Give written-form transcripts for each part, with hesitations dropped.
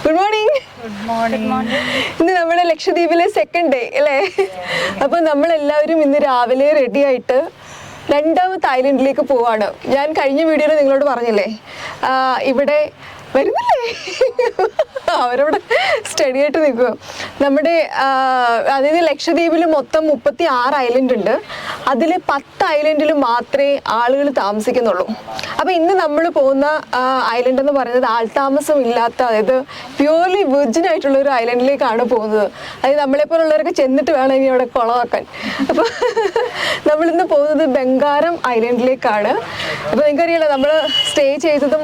Good morning. ഇന്ന് നമ്മുടെ ലക്ഷദ്വീപിലെ സെക്കൻഡ് ഡേ അല്ലേ? അപ്പൊ നമ്മളെല്ലാവരും ഇന്ന് രാവിലെ റെഡി ആയിട്ട് രണ്ടാമത്തെ ഐലൻഡിലേക്ക് പോവാണ്. ഞാൻ കഴിഞ്ഞ വീഡിയോയിൽ നിങ്ങളോട് പറഞ്ഞില്ലേ, ഇവിടെ വരുന്നില്ലേ, അവരവിടെ സ്റ്റഡി ആയിട്ട് നിൽക്കുക. നമ്മുടെ അതായത് ലക്ഷദ്വീപിൽ മൊത്തം 36 ഐലൻഡ് ഉണ്ട്. അതിൽ 10 ഐലൻഡിൽ മാത്രമേ ആളുകൾ താമസിക്കുന്നുള്ളൂ. അപ്പോൾ ഇന്ന് നമ്മൾ പോകുന്ന ഐലൻഡ് എന്ന് പറയുന്നത് ആൾതാമസം ഇല്ലാത്ത, അതായത് പ്യൂർലി വിർജിൻ ആയിട്ടുള്ള ഒരു ഐലൻഡിലേക്കാണ് പോകുന്നത്. അതായത് നമ്മളെപ്പോലുള്ളവരൊക്കെ ചെന്നിട്ട് വേണം ഇനി അവിടെ കുളമാക്കാൻ. അപ്പോൾ നമ്മളിന്ന് പോകുന്നത് ബംഗാരം ഐലൻഡിലേക്കാണ്. അപ്പോൾ നിങ്ങൾക്കറിയാലോ, നമ്മൾ സ്റ്റേ ചെയ്തതും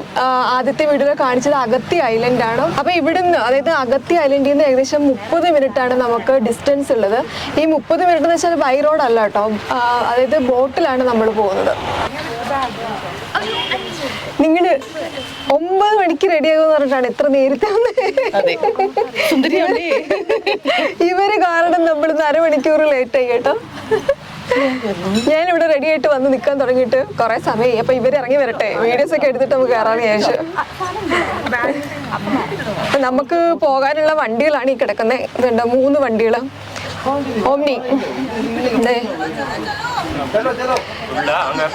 ആദ്യത്തെ വീഡിയോയിൽ കാണിച്ചത് അഗത്തി ഐലൻഡാണ്. അപ്പോൾ ഇവിടുന്ന്, അതായത് അഗത്തി ഐലൻഡിൽ നിന്ന് ഏകദേശം 30 മിനിറ്റാണ് നമുക്ക് ഡിസ്റ്റൻസ് ഉള്ളത്. ഈ 30 മിനിറ്റ് എന്ന് വെച്ചാൽ ബൈ റോഡ് അല്ല കേട്ടോ, അതായത് ബോട്ടിലാണ് നമ്മൾ പോകുന്നത്. നിങ്ങള് 9 മണിക്ക് റെഡിയാകുമെന്ന് പറഞ്ഞിട്ടാണ് ഇത്ര നേരത്തെ ഇവര് കാരണം നമ്മളിന്ന് അരമണിക്കൂർ ലേറ്റ് ആയി കേട്ടോ. ഞാനിവിടെ റെഡി ആയിട്ട് വന്ന് നിൽക്കാൻ തുടങ്ങിയിട്ട് കുറെ സമയമായി. അപ്പൊ ഇവര് ഇറങ്ങി വരട്ടെ, വീഡിയോസ് ഒക്കെ എടുത്തിട്ട് നമുക്ക് കയറാന്ന് വിചാരിച്ചു. നമുക്ക് പോകാനുള്ള വണ്ടികളാണ് ഈ കിടക്കുന്നത്. ഇതുണ്ട് 3 വണ്ടികൾ, ഓംനി.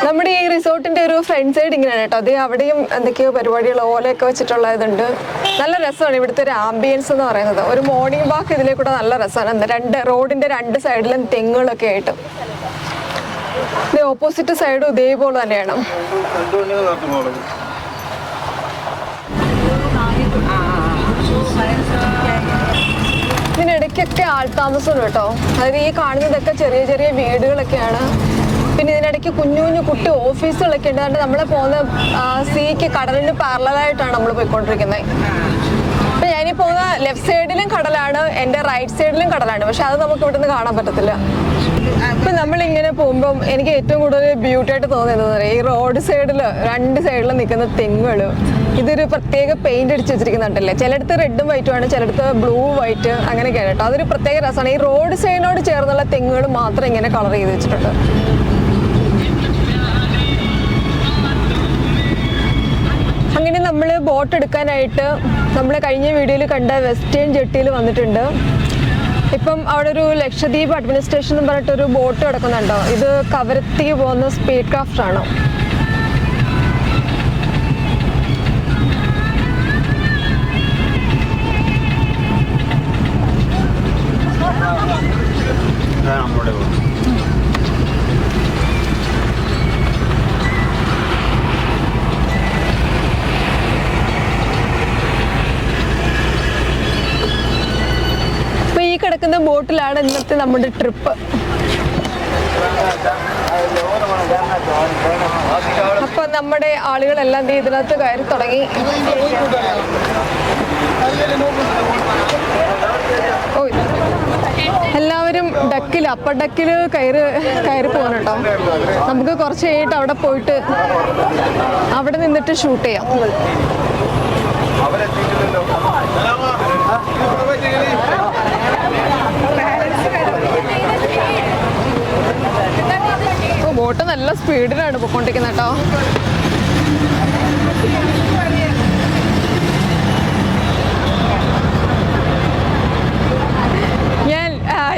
നമ്മുടെ ഈ റിസോർട്ടിന്റെ ഒരു ഫ്രണ്ട് സൈഡ് ഇങ്ങനെയാണ് കേട്ടോ. അത് അവിടെയും എന്തൊക്കെയോ പരിപാടികൾ, ഓലയൊക്കെ വെച്ചിട്ടുള്ള ഇതുണ്ട്. നല്ല രസമാണ് ഇവിടുത്തെ ഒരു ആംബിയൻസ് എന്ന് പറയുന്നത്. ഒരു മോർണിംഗ് വാക്ക് ഇതിലെ കൂടെ നല്ല രസമാണ്. റോഡിന്റെ 2 സൈഡിലും തെങ്ങുകളൊക്കെ ആയിട്ട്. ഓപ്പോസിറ്റ് സൈഡും ഇതേപോലെ തന്നെയാണ്. ഇതിനിടയ്ക്കൊക്കെ ആൾതാമസം കേട്ടോ. അതായത് ഈ കാണുന്നതൊക്കെ ചെറിയ ചെറിയ വീടുകളൊക്കെയാണ്. പിന്നെ ഇതിനിടയ്ക്ക് കുഞ്ഞു കുഞ്ഞു കുട്ടി ഓഫീസുകളൊക്കെ ഉണ്ട്. അതുകൊണ്ട് നമ്മളെ പോകുന്ന സീക്ക്, കടലിന് പാരലലായിട്ടാണ് നമ്മൾ പോയിക്കൊണ്ടിരിക്കുന്നത്. അപ്പൊ ഞാനീ പോകുന്ന ലെഫ്റ്റ് സൈഡിലും കടലാണ്, എൻ്റെ റൈറ്റ് സൈഡിലും കടലാണ്. പക്ഷെ അത് നമുക്ക് ഇവിടുന്ന് കാണാൻ പറ്റത്തില്ല. ഇപ്പൊ നമ്മളിങ്ങനെ പോകുമ്പം എനിക്ക് ഏറ്റവും കൂടുതൽ ബ്യൂട്ടി ആയിട്ട് തോന്നിയത് ഈ റോഡ് സൈഡിൽ 2 സൈഡിലും നിൽക്കുന്ന തെങ്ങുകൾ. ഇതൊരു പ്രത്യേക പെയിന്റ് അടിച്ച് വെച്ചിരിക്കുന്നുണ്ടല്ലേ. ചിലടത്ത് റെഡും വൈറ്റും ആണ്, ചിലടത്ത് ബ്ലൂ വൈറ്റ്, അങ്ങനെയൊക്കെയാണ് കേട്ടോ. അതൊരു പ്രത്യേക രസമാണ്. ഈ റോഡ് സൈഡിനോട് ചേർന്നുള്ള തെങ്ങുകൾ മാത്രം ഇങ്ങനെ കളർ ചെയ്ത് വെച്ചിട്ടുണ്ട്. അങ്ങനെ നമ്മൾ ബോട്ട് എടുക്കാനായിട്ട് നമ്മൾ കഴിഞ്ഞ വീഡിയോയിൽ കണ്ട വെസ്റ്റേൺ ജെട്ടിയിൽ വന്നിട്ടുണ്ട്. ഇപ്പം അവിടെ ഒരു ലക്ഷദ്വീപ് അഡ്മിനിസ്ട്രേഷൻ എന്ന് പറഞ്ഞിട്ടൊരു ബോട്ട് കിടക്കുന്നുണ്ടോ. ഇത് കവരത്തിക്ക് പോകുന്ന സ്പീഡ് ക്രാഫ്റ്റ് ആണ്. കിടക്കുന്ന ബോട്ടിലാണ് ഇന്നത്തെ നമ്മുടെ ട്രിപ്പ്. അപ്പൊ നമ്മുടെ ആളുകളെല്ലാം ഇതിനകത്ത് കയറി തുടങ്ങി. എല്ലാവരും ഡക്കിൽ, അപ്പർ ഡക്കിൽ കയറി പോകണം കേട്ടോ. നമുക്ക് കുറച്ച് കഴിഞ്ഞിട്ട് അവിടെ പോയിട്ട് അവിടെ നിന്നിട്ട് ഷൂട്ട് ചെയ്യാം. ബോട്ട് നല്ല സ്പീഡിലാണ് പോയിക്കൊണ്ടിരിക്കുന്നത് കേട്ടോ. ഞാൻ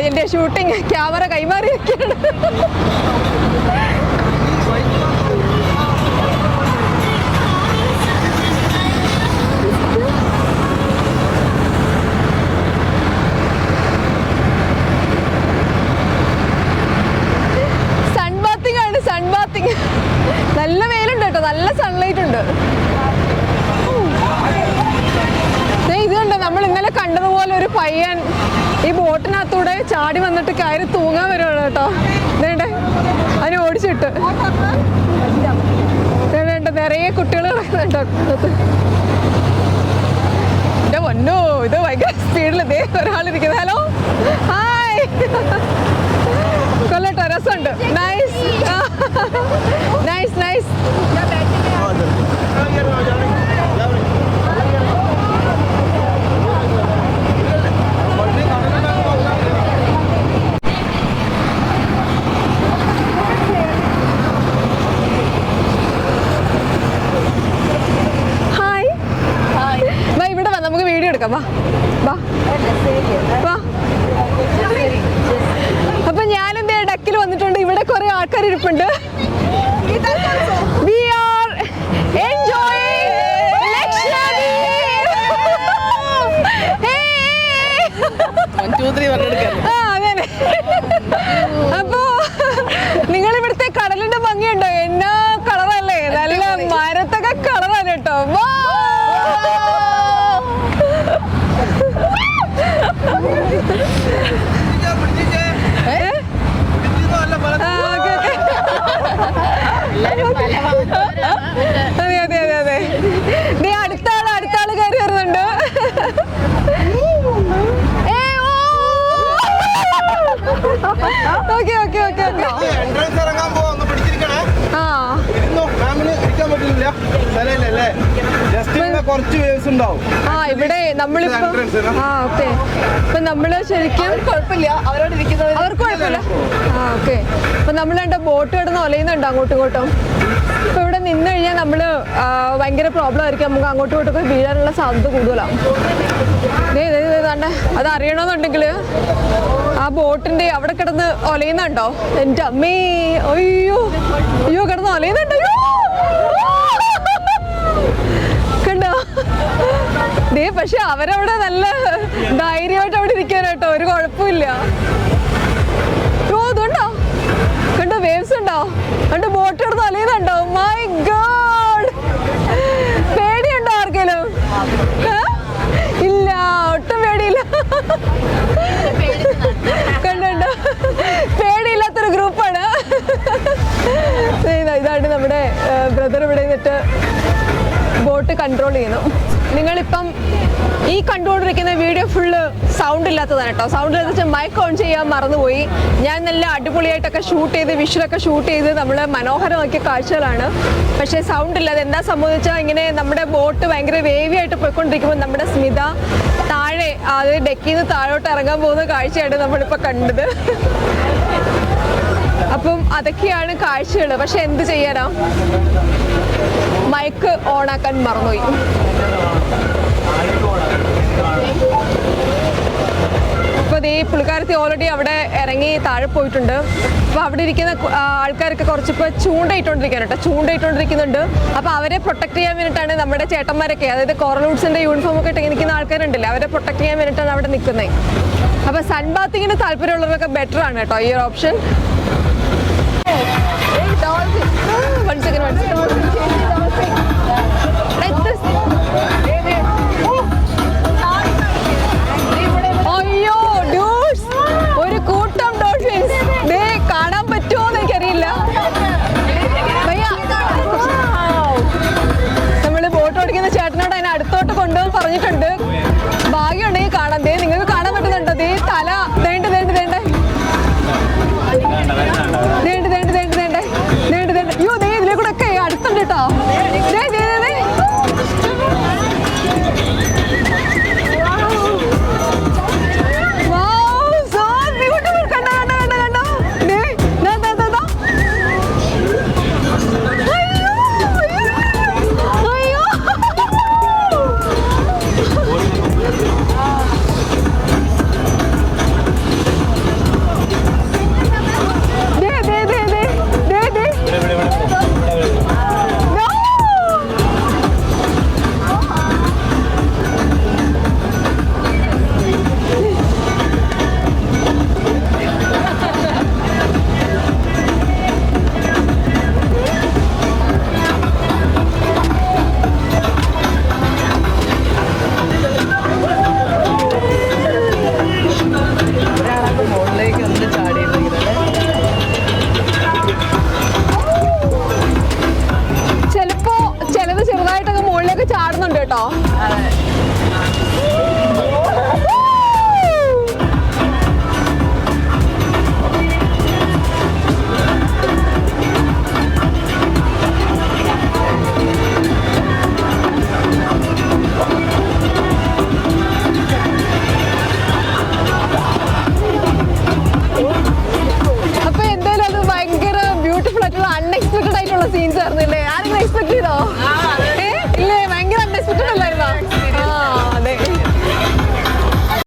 എൻ്റെ ഷൂട്ടിങ് ക്യാമറ കൈമാറി വെക്കുകയാണ്. നല്ല വെയിലുണ്ട് കേട്ടോ, നല്ല സൺലൈറ്റ് ഉണ്ട്. ഇത് കണ്ടോ, നമ്മൾ ഇന്നലെ കണ്ടതുപോലെ ഒരു പയ്യൻ ഈ ബോട്ടിനകത്തൂടെ ചാടി വന്നിട്ട് കയറി തൂങ്ങാൻ വരുവാണ് കേട്ടോ. ഇതേണ്ടേ, അതിനെ ഓടിച്ചിട്ട് നിറയെ കുട്ടികൾ കിടക്കുന്നുണ്ടോ. എന്റെ പൊന്നോ, ഇത് ഭയങ്കര സ്പീഡിൽ ഇതേ ഒരാളിരിക്കുന്നത്. ഹലോ, ഹായ്, കൊല്ലട്ടോ, രസമുണ്ട്. Nice nice nice. ഹായ്, ഇവിടെ നമുക്ക് വീഡിയോ എടുക്കാം. എടുക്കാം. വാ വാ. അപ്പൊ ഞാനെന്താ ഡക്കിൽ വന്നിട്ടുണ്ട്. ഇവിടെ കുറെ ആൾക്കാർ ഇരിപ്പുണ്ട്. We are enjoying Lakshadweep. അതെ. അപ്പോ നിങ്ങൾ ഇവിടുത്തെ കടലിന്റെ ഭംഗിയുണ്ടോ? എന്നാ കളറല്ലേ, നല്ല മരത്തൊക്കെ കളറാണ് കേട്ടോ. അതെ അതെ അതെ അതെ. അടുത്ത ആള് കയറി വരുന്നുണ്ട്. Okay okay okay okay. ഇവിടെ നമ്മളിപ്പോ ഓക്കെ. അപ്പൊ നമ്മള് ശരിക്കും കുഴപ്പമില്ല, അവർക്ക് കുഴപ്പമില്ല. ഓക്കെ. അപ്പൊ നമ്മൾ കണ്ട ബോട്ട് കിടന്ന് ഒലയുന്നുണ്ട് അങ്ങോട്ടും ഇങ്ങോട്ടും. അപ്പൊ ഇവിടെ നിന്ന് കഴിഞ്ഞാൽ നമ്മള് ഭയങ്കര പ്രോബ്ലം ആയിരിക്കും. നമുക്ക് അങ്ങോട്ടും ഇങ്ങോട്ടൊക്കെ വീഴാനുള്ള സാധ്യത കൂടുതലാണ്. അത് അറിയണമെന്നുണ്ടെങ്കിൽ ആ ബോട്ടിന്റെ അവിടെ കിടന്ന് ഒലയുന്നുണ്ടോ? എന്റെ അമ്മേ, അയ്യോ അയ്യോ കിടന്ന് ഒലയുന്നുണ്ടോ? കണ്ടോ? പക്ഷെ അവരവിടെ നല്ല ധൈര്യമായിട്ട് അവിടെ ഇരിക്കാനാട്ടോ, ഒരു കുഴപ്പമില്ല. അതുണ്ടോ? കണ്ടോ വേവ്സ് ഉണ്ടോ? കണ്ടോ ബോട്ട് കിടന്ന് ഒലയുന്നുണ്ടോ? മൈ ഗോഡ്, പേടിയുണ്ടോ ആർക്കെങ്കിലും? ഇല്ല, ഒട്ടും പേടിയില്ല. കണ്ടോ, പേടിയില്ലാത്തൊരു ഗ്രൂപ്പാണ്. ഇതാണ് നമ്മുടെ ബ്രദർ ഇവിടെ നിന്നിട്ട് ബോട്ട് കൺട്രോൾ ചെയ്യുന്നു. നിങ്ങളിപ്പം ഈ കണ്ടുകൊണ്ടിരിക്കുന്ന വീഡിയോ ഫുള്ള് സൗണ്ട് ഇല്ലാത്തതാണ് കേട്ടോ. സൗണ്ട് ഇല്ലാത്ത വെച്ചാൽ മൈക്ക് ഓൺ ചെയ്യാൻ മറന്നുപോയി. ഞാൻ നല്ല അടിപൊളിയായിട്ടൊക്കെ ഷൂട്ട് ചെയ്ത് വിഷ്വലൊക്കെ ഷൂട്ട് ചെയ്ത് നമ്മൾ മനോഹരമാക്കിയ കാഴ്ചകളാണ്. പക്ഷേ സൗണ്ട് ഇല്ലാതെ എന്താ സംഭവിച്ചാൽ ഇങ്ങനെ നമ്മുടെ ബോട്ട് ഭയങ്കര വേവി ആയിട്ട് പോയിക്കൊണ്ടിരിക്കുമ്പോൾ നമ്മുടെ സ്മിത താഴെ അത് ഡെക്കിൽ നിന്ന് താഴോട്ട് ഇറങ്ങാൻ പോകുന്ന കാഴ്ചയാണ് നമ്മളിപ്പോൾ കണ്ടത്. അപ്പം അതൊക്കെയാണ് കാഴ്ചകൾ. പക്ഷെ എന്ത് ചെയ്യാനാ, മൈക്ക് ഓണാക്കാൻ മറന്നുപോയി. അപ്പോൾ ഈ പുള്ളിക്കാരത്തി ഓൾറെഡി അവിടെ ഇറങ്ങി താഴെ പോയിട്ടുണ്ട്. അപ്പോൾ അവിടെ ഇരിക്കുന്ന ആൾക്കാരൊക്കെ കുറച്ചിപ്പോൾ ചൂണ്ടയിട്ടുകൊണ്ടിരിക്കുകയാണ് കേട്ടോ, ചൂണ്ടയിട്ടുകൊണ്ടിരിക്കുന്നുണ്ട്. അപ്പോൾ അവരെ പ്രൊട്ടക്ട് ചെയ്യാൻ വേണ്ടിയിട്ടാണ് നമ്മുടെ ചേട്ടന്മാരൊക്കെ, അതായത് കോറൽവുഡ്സിൻ്റെ യൂണിഫോം ഒക്കെ ഇട്ട് നിൽക്കുന്ന ആൾക്കാരുണ്ടല്ലോ, അവരെ പ്രൊട്ടക്ട് ചെയ്യാൻ വേണ്ടിയിട്ടാണ് അവിടെ നിൽക്കുന്നത്. അപ്പോൾ സൺ ബാത്തിങ്ങിന് താല്പര്യമുള്ളവരൊക്കെ ബെറ്റർ ആണ് കേട്ടോ ഈ ഒരു ഓപ്ഷൻ. അയ്യോ ഡ്യൂഡ്സ്, ഒരു കൂട്ടം ഡോൾഫിൻസ് കാണാൻ പറ്റുമോ എന്ന് എനിക്കറിയില്ല. നമ്മള് ബോട്ട് ഓടിക്കുന്ന ചേട്ടനോട് അതിനെ അടുത്തോട്ട് കൊണ്ടുപോകാൻ പറഞ്ഞിട്ടുണ്ട്.